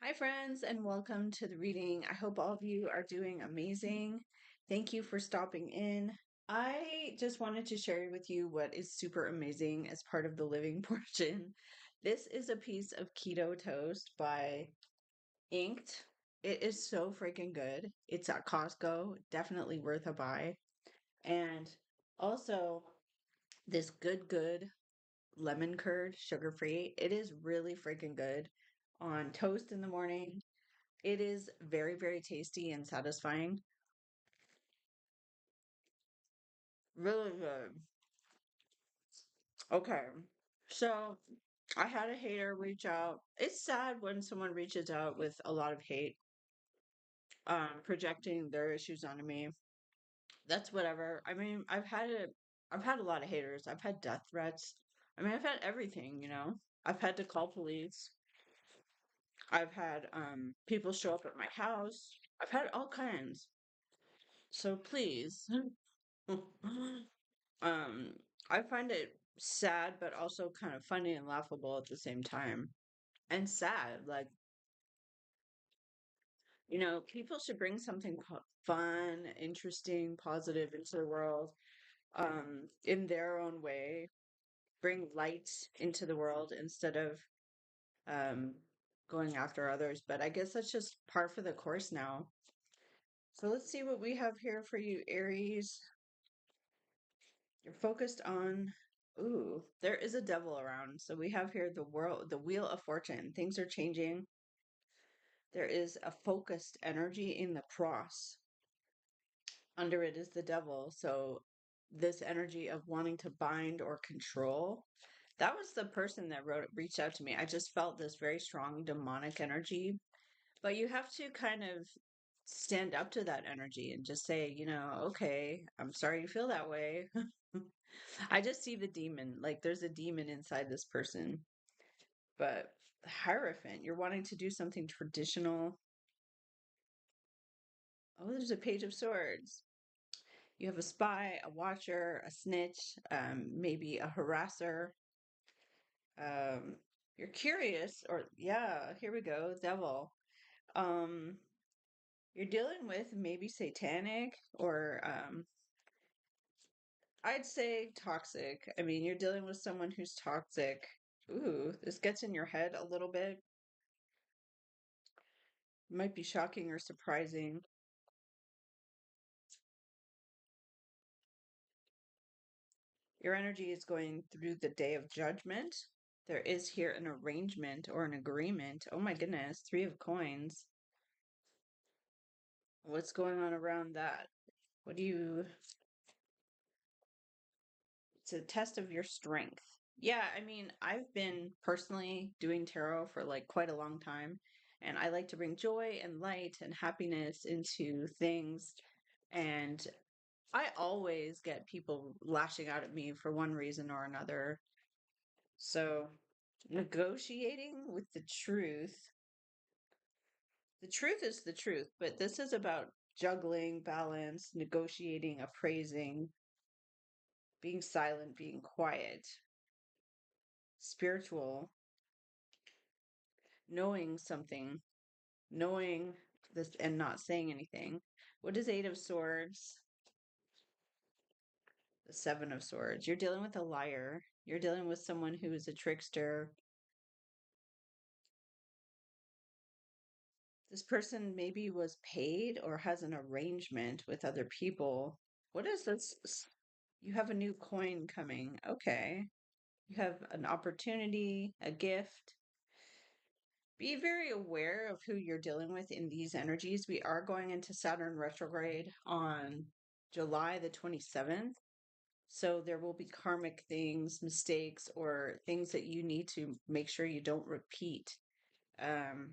Hi, friends, and welcome to the reading. I hope all of you are doing amazing. Thank you for stopping in. I just wanted to share with you what is super amazing as part of the living portion. This is a piece of keto toast by Inked. It is so freaking good. It's at Costco, definitely worth a buy. And also, this good lemon curd, sugar free. It is really freaking good on toast in the morning. It is very tasty and satisfying. Really good. Okay. So I had a hater reach out. It's sad when someone reaches out with a lot of hate, projecting their issues onto me. That's whatever. I mean, I've had a lot of haters. I've had death threats. I mean, I've had everything, you know. I've had to call police. I've had people show up at my house. I've had all kinds. So please, Um, I find it sad, but also kind of funny and laughable at the same time. And sad, like, people should bring something fun, interesting, positive into the world, in their own way, bring light into the world instead of, um, going after others. But I guess that's just par for the course now. So let's see what we have here for you, Aries. You're focused on, ooh, there is a devil around. So we have here the wheel of fortune. Things are changing. There is a focused energy in the cross. Under it is the devil. So this energy of wanting to bind or control. That was the person that reached out to me. I just felt this very strong demonic energy. But you have to kind of stand up to that energy and just say, okay, I'm sorry you feel that way. I just see the demon. Like there's a demon inside this person. But Hierophant, you're wanting to do something traditional. Oh, there's a page of swords. You have a spy, a watcher, a snitch, maybe a harasser. Um, you're curious, or yeah, here we go, devil. Um, you're dealing with maybe satanic or I'd say toxic. I mean, you're dealing with someone who's toxic. Ooh, this gets in your head a little bit. Might be shocking or surprising. Your energy is going through the day of judgment. There is here an arrangement or an agreement. Oh my goodness, three of coins. What's going on around that? What do you, it's a test of your strength. Yeah, I mean, I've been personally doing tarot for like quite a long time, and I like to bring joy and light and happiness into things. And I always get people lashing out at me for one reason or another. So, negotiating with the truth is the truth, but this is about juggling, balance, negotiating, appraising, being silent, being quiet, spiritual, knowing something, knowing this and not saying anything. What is Eight of Swords? The Seven of Swords. You're dealing with a liar. You're dealing with someone who is a trickster. This person maybe was paid or has an arrangement with other people. What is this? You have a new coin coming. Okay. You have an opportunity, a gift. Be very aware of who you're dealing with in these energies. We are going into Saturn retrograde on July the 27th. So there will be karmic things, mistakes, or things that you need to make sure you don't repeat. Um,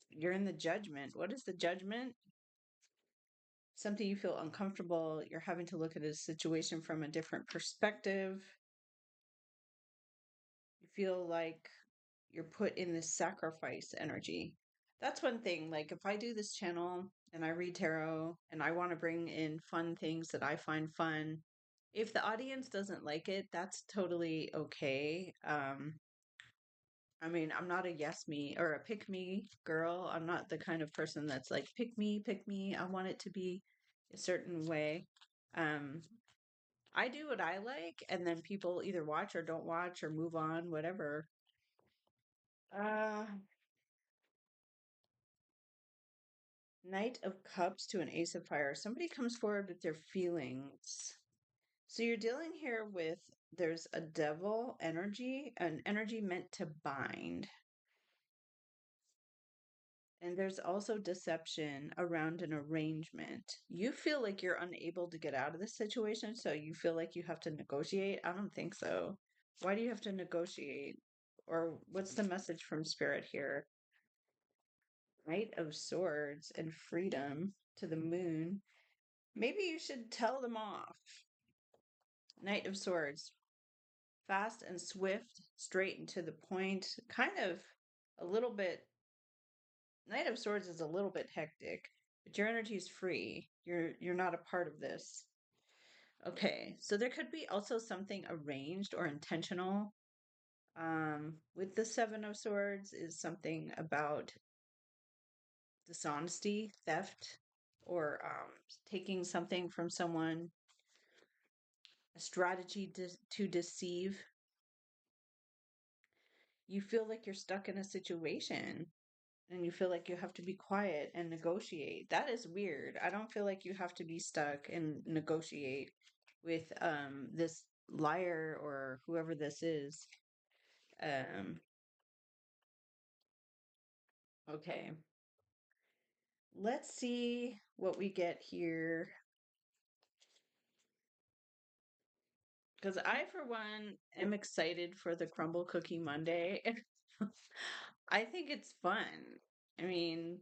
you're in the judgment. What is the judgment? Something you feel uncomfortable. You're having to look at a situation from a different perspective. You feel like you're put in this sacrifice energy. That's one thing. Like if I do this channel and I read tarot and I want to bring in fun things that I find fun, if the audience doesn't like it, that's totally okay. I mean, I'm not a yes me or a pick me girl. I'm not the kind of person that's like, pick me. I want it to be a certain way. Um, I do what I like, and then people either watch or don't watch or move on, whatever. Uh, Knight of Cups to an Ace of Fire. Somebody comes forward with their feelings. So you're dealing here with there's a devil energy, an energy meant to bind. And there's also deception around an arrangement. You feel like you're unable to get out of this situation, so you feel like you have to negotiate. I don't think so. Why do you have to negotiate? Or what's the message from Spirit here? Knight of Swords and freedom to the moon. Maybe you should tell them off. Knight of Swords, fast and swift, straight and to the point, kind of a little bit. Knight of Swords is a little bit hectic, but your energy is free. You're not a part of this. Okay, so there could be also something arranged or intentional. With the Seven of Swords is something about dishonesty, theft, or taking something from someone, a strategy to deceive. You feel like you're stuck in a situation and you feel like you have to be quiet and negotiate. That is weird. I don't feel like you have to be stuck and negotiate with this liar or whoever this is. Um okay. Let's see what we get here. Because I, for one, am excited for the Crumble Cookie Monday. I think it's fun. I mean,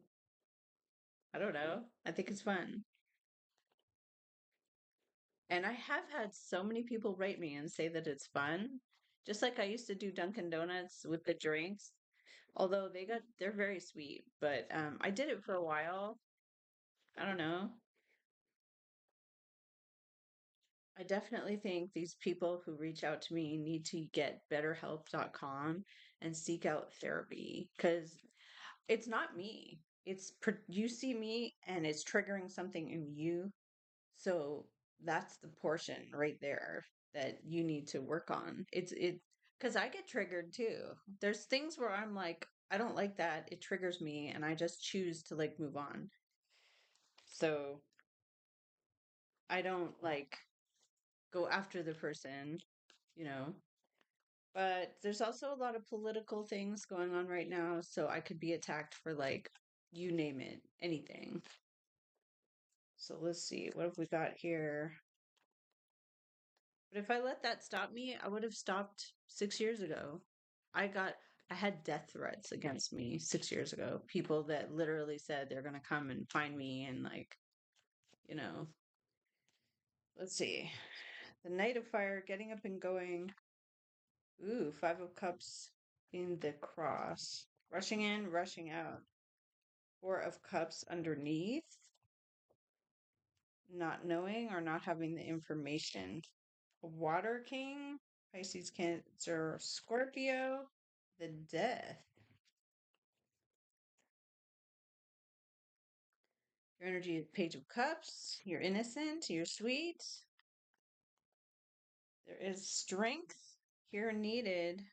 I don't know. I think it's fun. And I have had so many people write me and say that it's fun. Just like I used to do Dunkin' Donuts with the drinks. Although they're very sweet, but I did it for a while. I don't know. I definitely think these people who reach out to me need to get betterhelp.com and seek out therapy because it's not me. You see me and it's triggering something in you. So that's the portion right there that you need to work on. Because I get triggered too. There's things where I'm like, I don't like that. It triggers me and I just choose to like move on. So I don't like go after the person, you know. But there's also a lot of political things going on right now, so I could be attacked for like you name it, anything. So let's see, what have we got here? But if I let that stop me, I would have stopped 6 years ago. I got I had death threats against me 6 years ago. People that literally said they're gonna come and find me and like, you know, let's see. The Knight of Fire, getting up and going. Ooh, Five of Cups in the cross. Rushing in, rushing out. Four of Cups underneath. Not knowing or not having the information. Water King, Pisces, Cancer, Scorpio. The Death. Your energy is Page of Cups. You're innocent. You're sweet. There is strength here needed.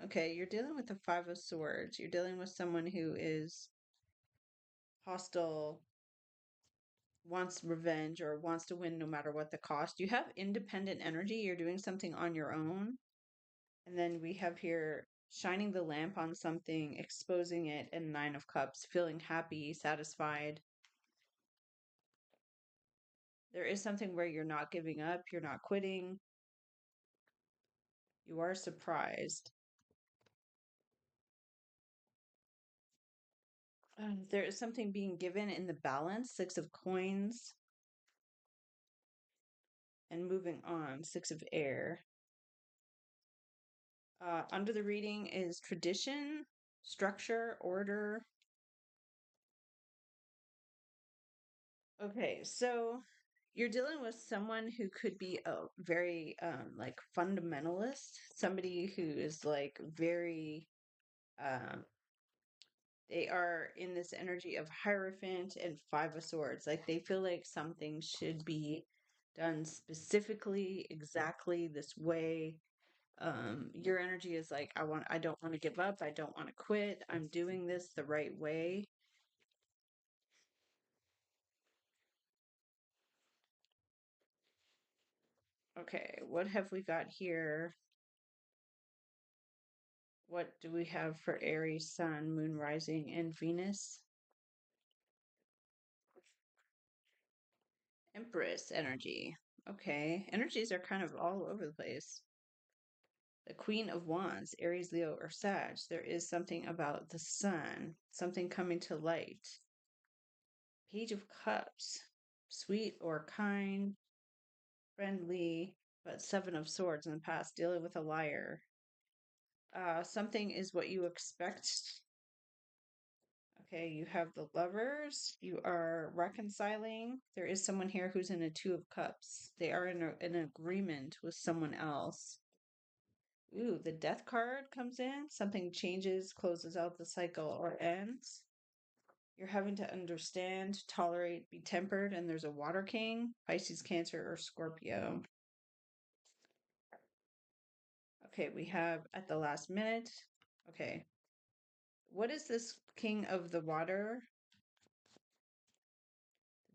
Okay, you're dealing with the Five of Swords. You're dealing with someone who is hostile, wants revenge, or wants to win no matter what the cost. You have independent energy. You're doing something on your own. And then we have here shining the lamp on something, exposing it, and Nine of Cups, feeling happy, satisfied. There is something where you're not giving up, you're not quitting, you are surprised. There is something being given in the balance, Six of Coins, and moving on, Six of Air. Under the reading is tradition, structure, order. Okay, so you're dealing with someone who could be a very like fundamentalist, somebody who is like very Um, they are in this energy of Hierophant and Five of Swords. Like they feel like something should be done specifically, exactly this way. Your energy is like, I don't want to give up. I don't want to quit. I'm doing this the right way. Okay, what have we got here? What do we have for Aries, Sun, Moon, Rising, and Venus? Empress energy. Okay, energies are kind of all over the place. The Queen of Wands, Aries, Leo, or Sag. There is something about the Sun, something coming to light. Page of Cups, sweet or kind, friendly, but Seven of Swords in the past, dealing with a liar. Something is what you expect. Okay, you have the Lovers. You are reconciling. There is someone here who's in a Two of Cups. They are in an agreement with someone else. Ooh, the Death card comes in. Something changes, closes out the cycle, or ends. You're having to understand, tolerate, be tempered, and there's a Water King, Pisces, Cancer, or Scorpio. Okay, we have at the last minute. Okay. What is this King of the Water?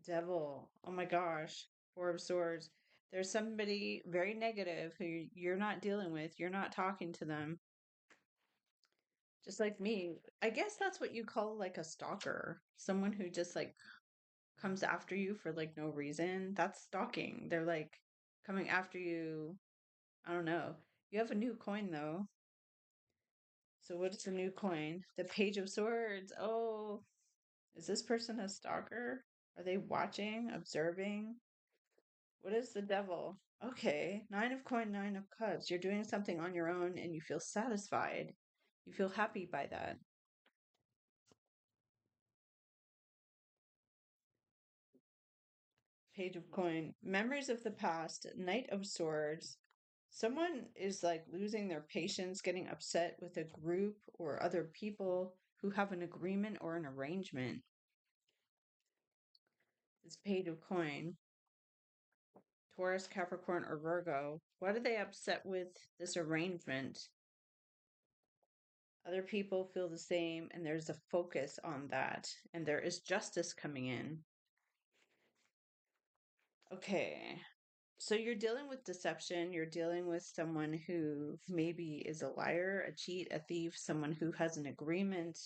Devil. Oh my gosh. Four of Swords. There's somebody very negative who you're not dealing with. You're not talking to them. Just like me. I guess that's what you call like a stalker. Someone who just like comes after you for like no reason. That's stalking. They're like coming after you. I don't know. You have a new coin though. So what is the new coin? The Page of Swords. Oh, is this person a stalker? Are they watching, observing? What is the Devil? Okay, Nine of Coin, Nine of Cups. You're doing something on your own and you feel satisfied. You feel happy by that. Page of Coin. Memories of the past. Knight of Swords. Someone is like losing their patience, getting upset with a group or other people who have an agreement or an arrangement. It's Page of Coin. Taurus, Capricorn, or Virgo. What are they upset with this arrangement? Other people feel the same, and there's a focus on that, and there is justice coming in. Okay. So you're dealing with deception. You're dealing with someone who maybe is a liar, a cheat, a thief, someone who has an agreement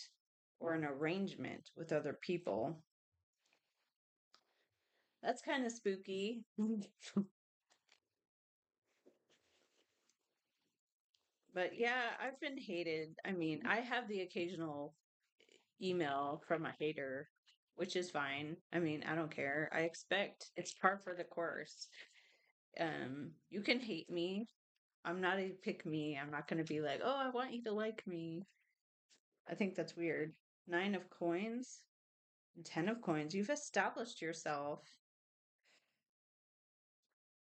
or an arrangement with other people. That's kind of spooky. But yeah, I've been hated. I mean, I have the occasional email from a hater, which is fine. I mean, I don't care. I expect it's par for the course. You can hate me. I'm not a pick me. I'm not going to be like, oh, I want you to like me. I think that's weird. Nine of coins, 10 of coins. You've established yourself.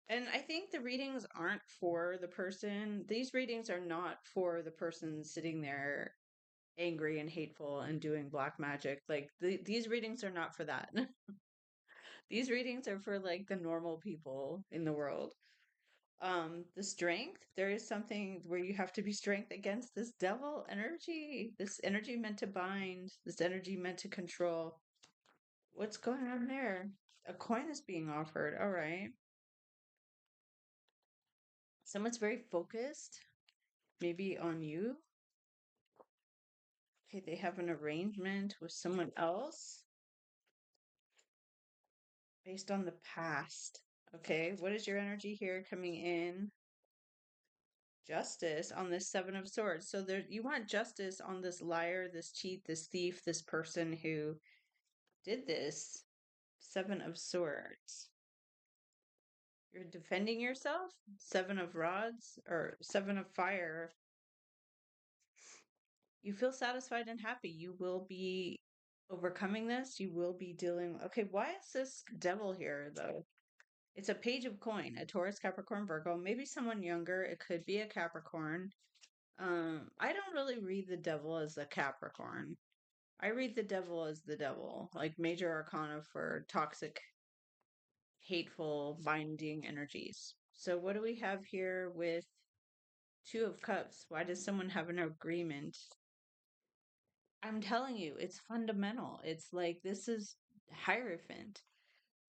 And I think the readings aren't for the person. These readings are not for the person sitting there angry and hateful and doing black magic. Like these readings are not for that. These readings are for like the normal people in the world. The strength, there is something where you have to be strength against this devil energy, this energy meant to bind, this energy meant to control. What's going on there? A coin is being offered. All right. Someone's very focused, maybe on you. Okay, they have an arrangement with someone else based on the past. Okay, what is your energy here coming in? Justice on this Seven of Swords. So there, you want justice on this liar, this cheat, this thief, this person who did this. Seven of Swords. You're defending yourself. Seven of Rods or Seven of Fire. You feel satisfied and happy. You will be overcoming this. You will be dealing. Okay, why is this devil here though? It's a Page of Coin, a Taurus, Capricorn, Virgo, maybe someone younger. It could be a Capricorn. I don't really read the devil as a Capricorn. I read the devil as the devil, like major arcana for toxic, hateful, binding energies. So what do we have here with Two of Cups? Why does someone have an agreement? I'm telling you, it's fundamental. It's like this is Hierophant.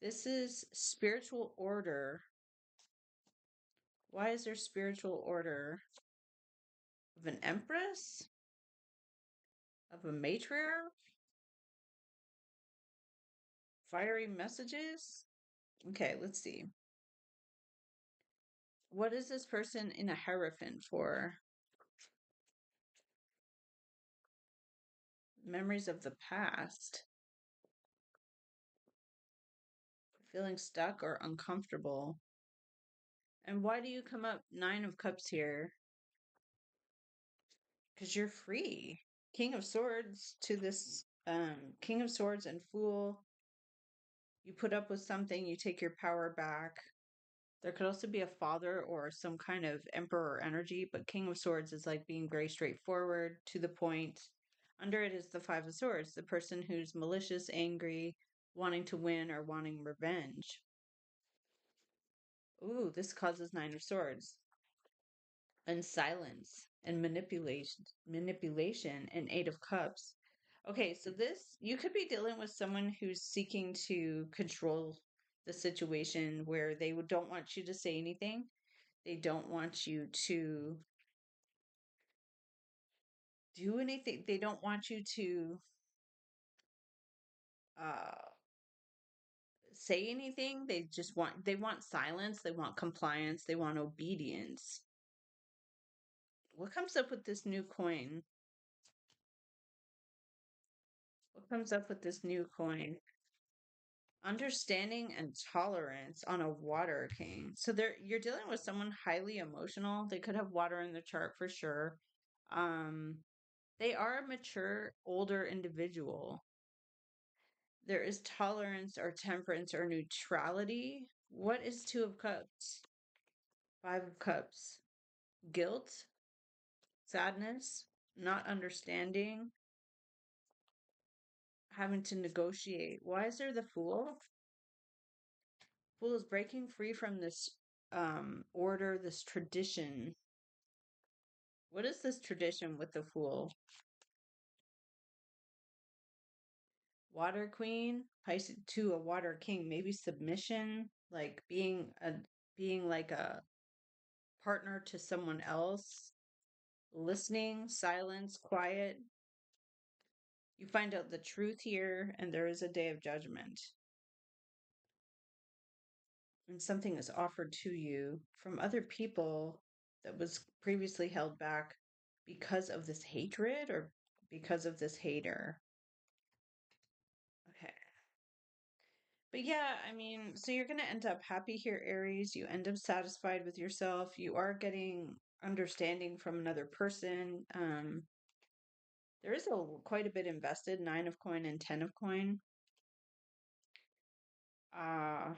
This is spiritual order. Why is there spiritual order of an empress? Of a matriarch? Fiery messages? Okay, let's see. What is this person in a Hierophant for? Memories of the past. Feeling stuck or uncomfortable. And why do you come up Nine of Cups here? Because you're free. King of Swords to this King of Swords and Fool. You put up with something, you take your power back. There could also be a father or some kind of emperor energy, but King of Swords is like being very straightforward, to the point. Under it is the Five of Swords, the person who's malicious, angry, wanting to win, or wanting revenge. Ooh, this causes Nine of Swords. And silence and manipulation and Eight of Cups. Okay, so this, you could be dealing with someone who's seeking to control the situation where they don't want you to say anything. They don't want you to do anything. They don't want you to uh say anything. They want silence, they want compliance, they want obedience. What comes up with this new coin? What comes up with this new coin? Understanding and tolerance on a water king. So you're dealing with someone highly emotional. They could have water in the chart for sure. Um, they are a mature, older individual. There is tolerance or temperance or neutrality. What is Two of Cups? Five of Cups. Guilt, sadness, not understanding, having to negotiate. Why is there the Fool? Fool is breaking free from this order, this tradition. What is this tradition with the Fool? Water Queen, Pisces to a Water King, maybe submission, like being like a partner to someone else, listening, silence, quiet. You find out the truth here, and there is a day of judgment. And something is offered to you from other people that was previously held back because of this hatred or because of this hater. Okay. But yeah, I mean, so you're going to end up happy here, Aries. You end up satisfied with yourself. You are getting understanding from another person. There is quite a bit invested, Nine of Coin and Ten of Coin. Uh,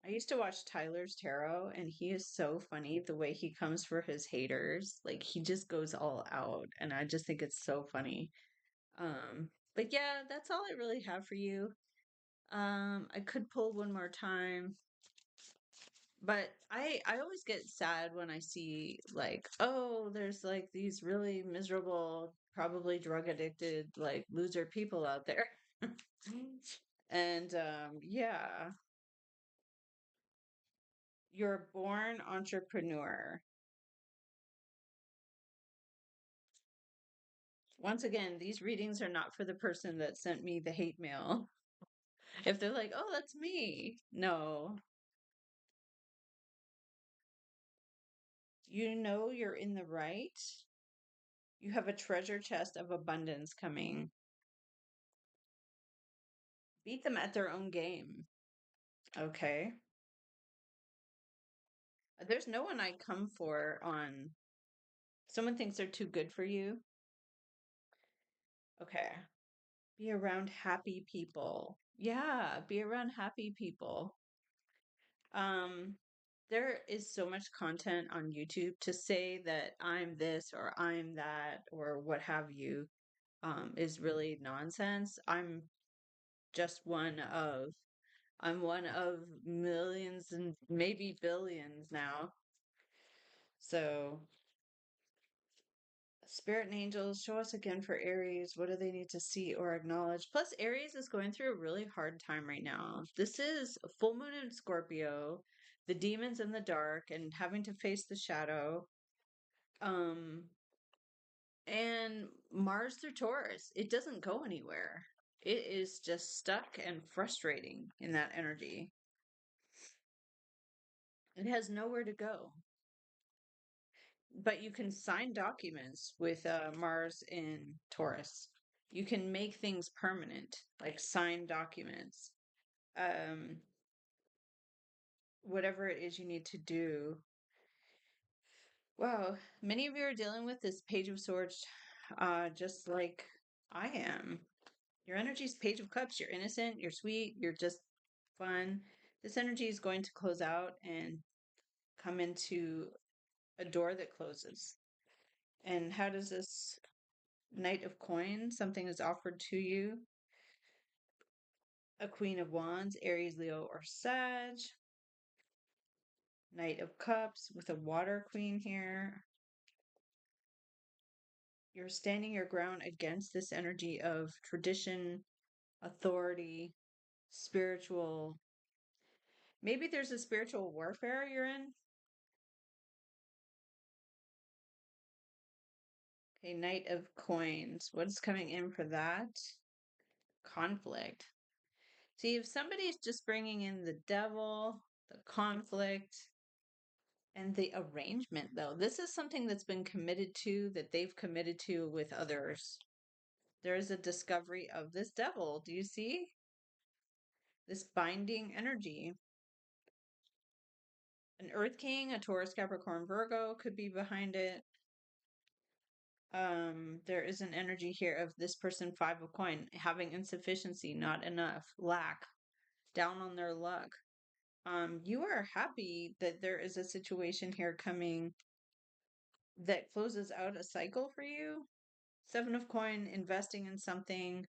I used to watch Tyler's Tarot, and he is so funny the way he comes for his haters. Like he just goes all out, and I just think it's so funny. But yeah, that's all I really have for you. I could pull one more time, but I always get sad when I see like, oh, there's like these really miserable, probably drug addicted, like loser people out there. And yeah, you're a born entrepreneur. Once again, these readings are not for the person that sent me the hate mail. If they're like, oh, that's me. No. You know you're in the right. You have a treasure chest of abundance coming. Beat them at their own game. Okay. There's no one I come for on. Someone thinks they're too good for you. Okay. Be around happy people. Yeah, be around happy people. Um, There is so much content on YouTube to say that I'm this or I'm that or what have you, is really nonsense. Just one of, I'm one of millions and maybe billions now. So, spirit and angels, show us again for Aries. What do they need to see or acknowledge? Plus, Aries is going through a really hard time right now. This is a full moon in Scorpio, the demons in the dark, and having to face the shadow. Um, and Mars through Taurus. It doesn't go anywhere. It is just stuck and frustrating in that energy. It has nowhere to go. But you can sign documents with Mars in Taurus. You can make things permanent, like sign documents. Um, whatever it is you need to do. Wow, many of you are dealing with this Page of Swords, just like I am. Your energy is Page of Cups. You're innocent, you're sweet, you're just fun. This energy is going to close out and come into a door that closes. And how does this Knight of Coins, something is offered to you? A Queen of Wands, Aries, Leo, or Sag. Knight of Cups with a Water Queen here. You're standing your ground against this energy of tradition, authority, spiritual. Maybe there's a spiritual warfare you're in. Okay, Knight of Coins. What's coming in for that? Conflict. See, if somebody's just bringing in the devil, the conflict, and the arrangement, though, this is something that's been committed to, that they've committed to with others. There is a discovery of this devil. Do you see? This binding energy. An Earth King, a Taurus, Capricorn, Virgo could be behind it. There is an energy here of this person, Five of Coin, having insufficiency, not enough, lack, down on their luck. You are happy that there is a situation here coming that closes out a cycle for you. Seven of Coin, investing in something,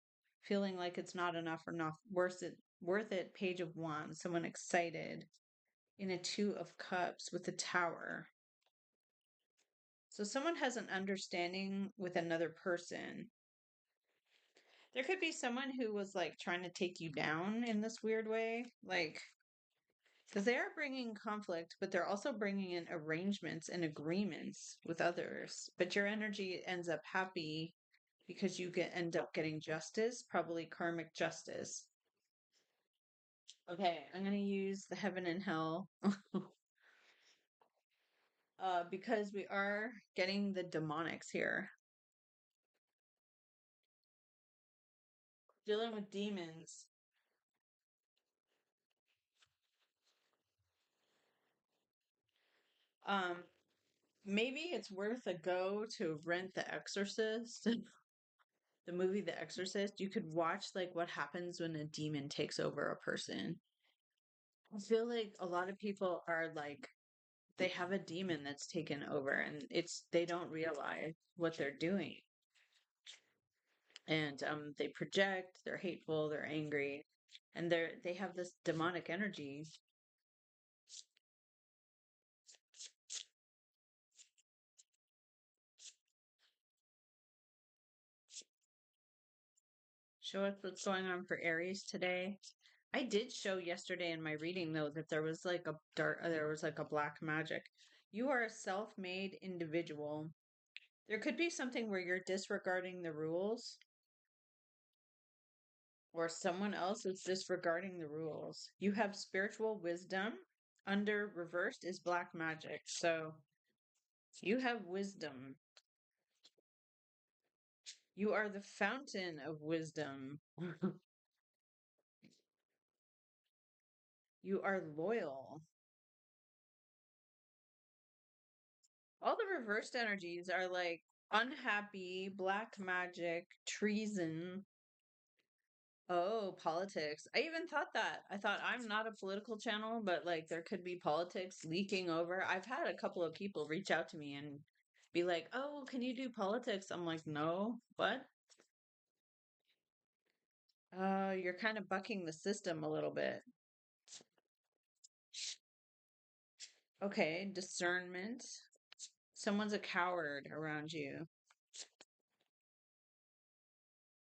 feeling like it's not enough or not worth it. Page of Wands, someone excited. In a Two of Cups with the Tower. So someone has an understanding with another person. There could be someone who was like trying to take you down in this weird way, like, because they are bringing conflict, but they're also bringing in arrangements and agreements with others. But your energy ends up happy because you end up getting justice, probably karmic justice. Okay, I'm going to use the heaven and hell because we are getting the demonics here. Dealing with demons. Um, maybe it's worth a go to rent The Exorcist, the movie The Exorcist. You could watch like what happens when a demon takes over a person. I feel like a lot of people are like they have a demon that's taken over and they don't realize what they're doing. And they project, they're hateful, they're angry, and they have this demonic energy. Show us what's going on for Aries today. I did show yesterday in my reading though that there was like a black magic. You are a self-made individual. There could be something where you're disregarding the rules or someone else is disregarding the rules. You have spiritual wisdom. Under reversed is black magic. So you have wisdom. You are the fountain of wisdom. You are loyal. All the reversed energies are like unhappy, black magic, treason. Oh, politics. I even thought that. I thought I'm not a political channel, but like there could be politics leaking over. I've had a couple of people reach out to me and be like, "Oh, can you do politics?" I'm like, "No." What? You're kind of bucking the system a little bit. Okay, discernment. Someone's a coward around you.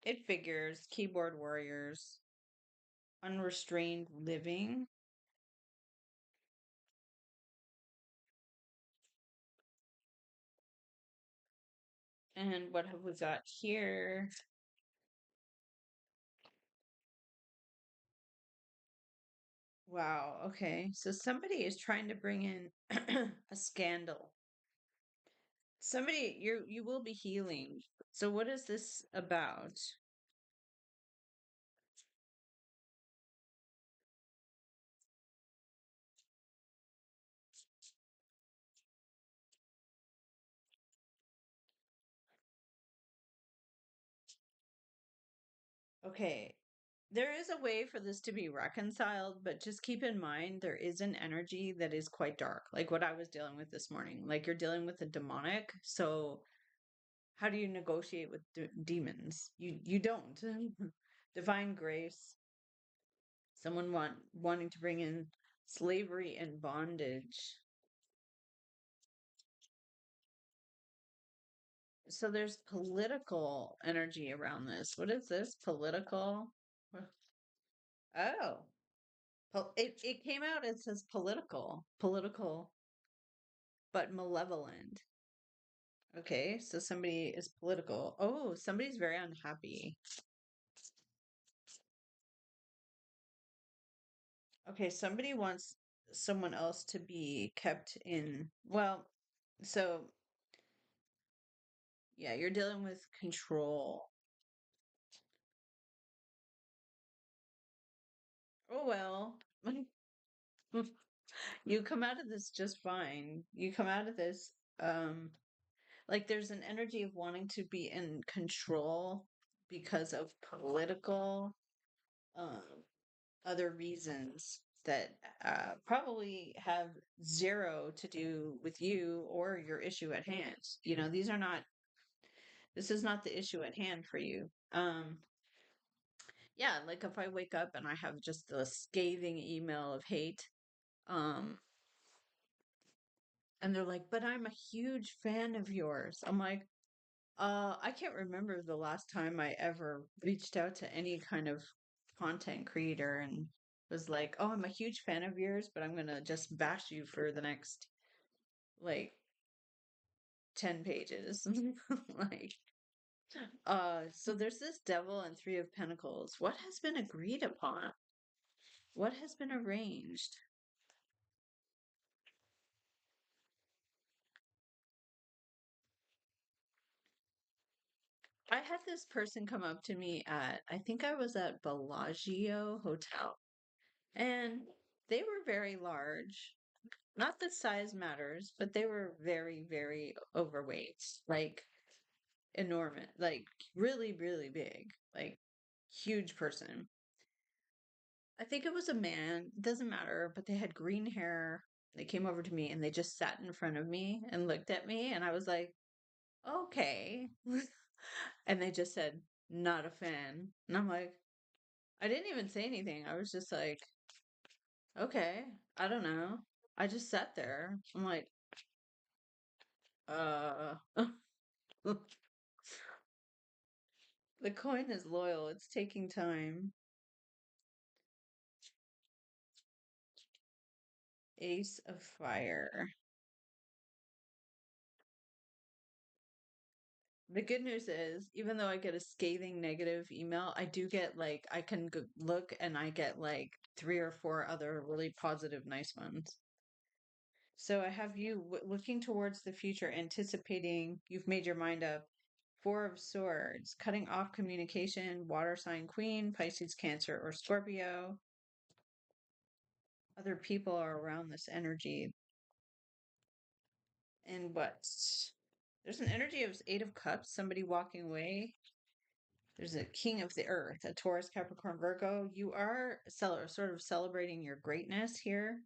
It figures. Keyboard warriors. Unrestrained living. And what have we got here? Wow, okay. So somebody is trying to bring in a scandal. Somebody you will be healing. So what is this about? Okay. There is a way for this to be reconciled, but just keep in mind there is an energy that is quite dark, like what I was dealing with this morning. Like you're dealing with a demonic, so how do you negotiate with demons? You don't. Divine grace, someone wanting to bring in slavery and bondage. So there's political energy around this. What is this? Political? Oh, it came out, it says political, but malevolent. Okay, so somebody is political. Oh, somebody's very unhappy. Okay, somebody wants someone else to be kept in. Well, so yeah, you're dealing with control. Oh well. You come out of this just fine. You come out of this, like there's an energy of wanting to be in control because of political, um, other reasons that probably have zero to do with you or your issue at hand. You know, this is not the issue at hand for you. Yeah, like if I wake up and I have just a scathing email of hate, um, and they're like, but I'm a huge fan of yours. I'm like, I can't remember the last time I ever reached out to any kind of content creator and was like, "Oh, I'm a huge fan of yours, but I'm gonna just bash you for the next like 10 pages." Like, so there's this devil and three of pentacles. What has been agreed upon? What has been arranged? I had this person come up to me at, I think I was at Bellagio Hotel, and they were very large. Not that size matters, but they were very, very overweight, like enormous, like really, really big, like huge person. I think it was a man, doesn't matter, but they had green hair. They came over to me and they just sat in front of me and looked at me, and I was like, okay. And they just said, not a fan. And I'm like, I didn't even say anything. I was just like, okay, I don't know. I just sat there. I'm like, uh, the coin is loyal. It's taking time. Ace of Fire. The good news is, even though I get a scathing negative email, I do get like, I can look and I get like three or four other really positive, nice ones. So I have you looking towards the future, anticipating you've made your mind up. Four of Swords, cutting off communication, water sign queen, Pisces, Cancer, or Scorpio. Other people are around this energy. And what? There's an energy of Eight of Cups, somebody walking away. There's a king of the earth, a Taurus, Capricorn, Virgo. You are sort of celebrating your greatness here.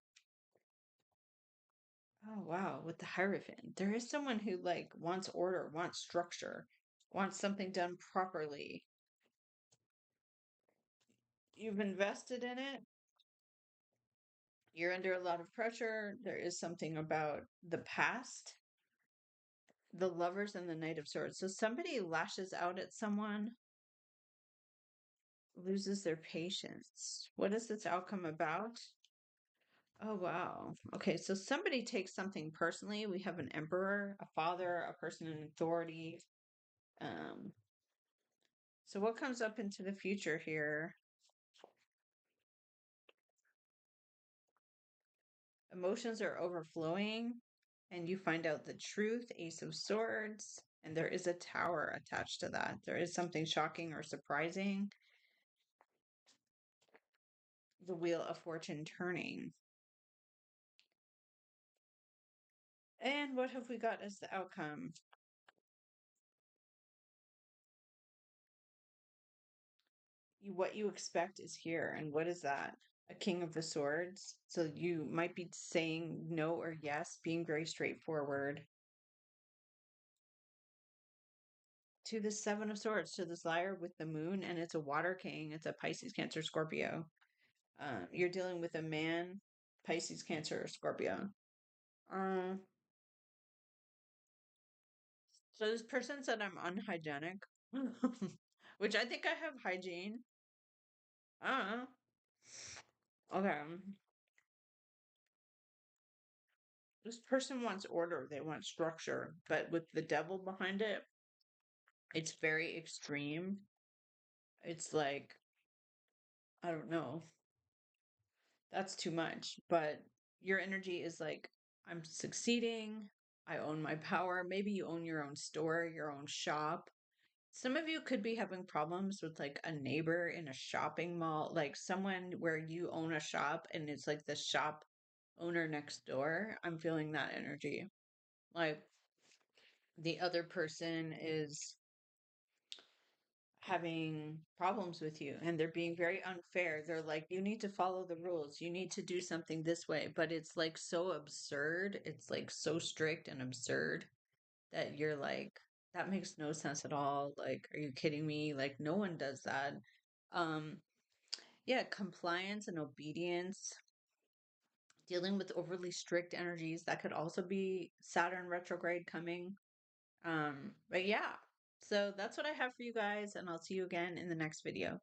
Oh, wow. With the Hierophant. There is someone who like wants order, wants structure, wants something done properly. You've invested in it. You're under a lot of pressure. There is something about the past, the Lovers and the Knight of Swords. So somebody lashes out at someone, loses their patience. What is this outcome about? Oh, wow. Okay, so somebody takes something personally. We have an emperor, a father, a person in authority. Um, so what comes up into the future here? Emotions are overflowing, and you find out the truth, Ace of Swords, and there is a tower attached to that. There is something shocking or surprising. The Wheel of Fortune turning. And what have we got as the outcome? What you expect is here. And what is that? A King of the Swords. So you might be saying no or yes, being very straightforward. To the Seven of Swords, to this liar with the moon, and it's a water king. It's a Pisces, Cancer, Scorpio. You're dealing with a man, Pisces, Cancer, Scorpio. Um, so this person said I'm unhygienic, which I think I have hygiene. I don't know. Okay. This person wants order, they want structure, but with the devil behind it, it's very extreme. It's like, I don't know, that's too much. But your energy is like, I'm succeeding, I own my power. Maybe you own your own store, your own shop. Some of you could be having problems with like a neighbor in a shopping mall, like someone where you own a shop and it's like the shop owner next door. I'm feeling that energy. Like the other person is having problems with you and they're being very unfair. They're like, you need to follow the rules. You need to do something this way. But it's like so absurd. It's like so strict and absurd that you're like, that makes no sense at all. Like, are you kidding me? Like, no one does that. Um, yeah, compliance and obedience, dealing with overly strict energies. That could also be Saturn retrograde coming. But yeah, so that's what I have for you guys, and I'll see you again in the next video.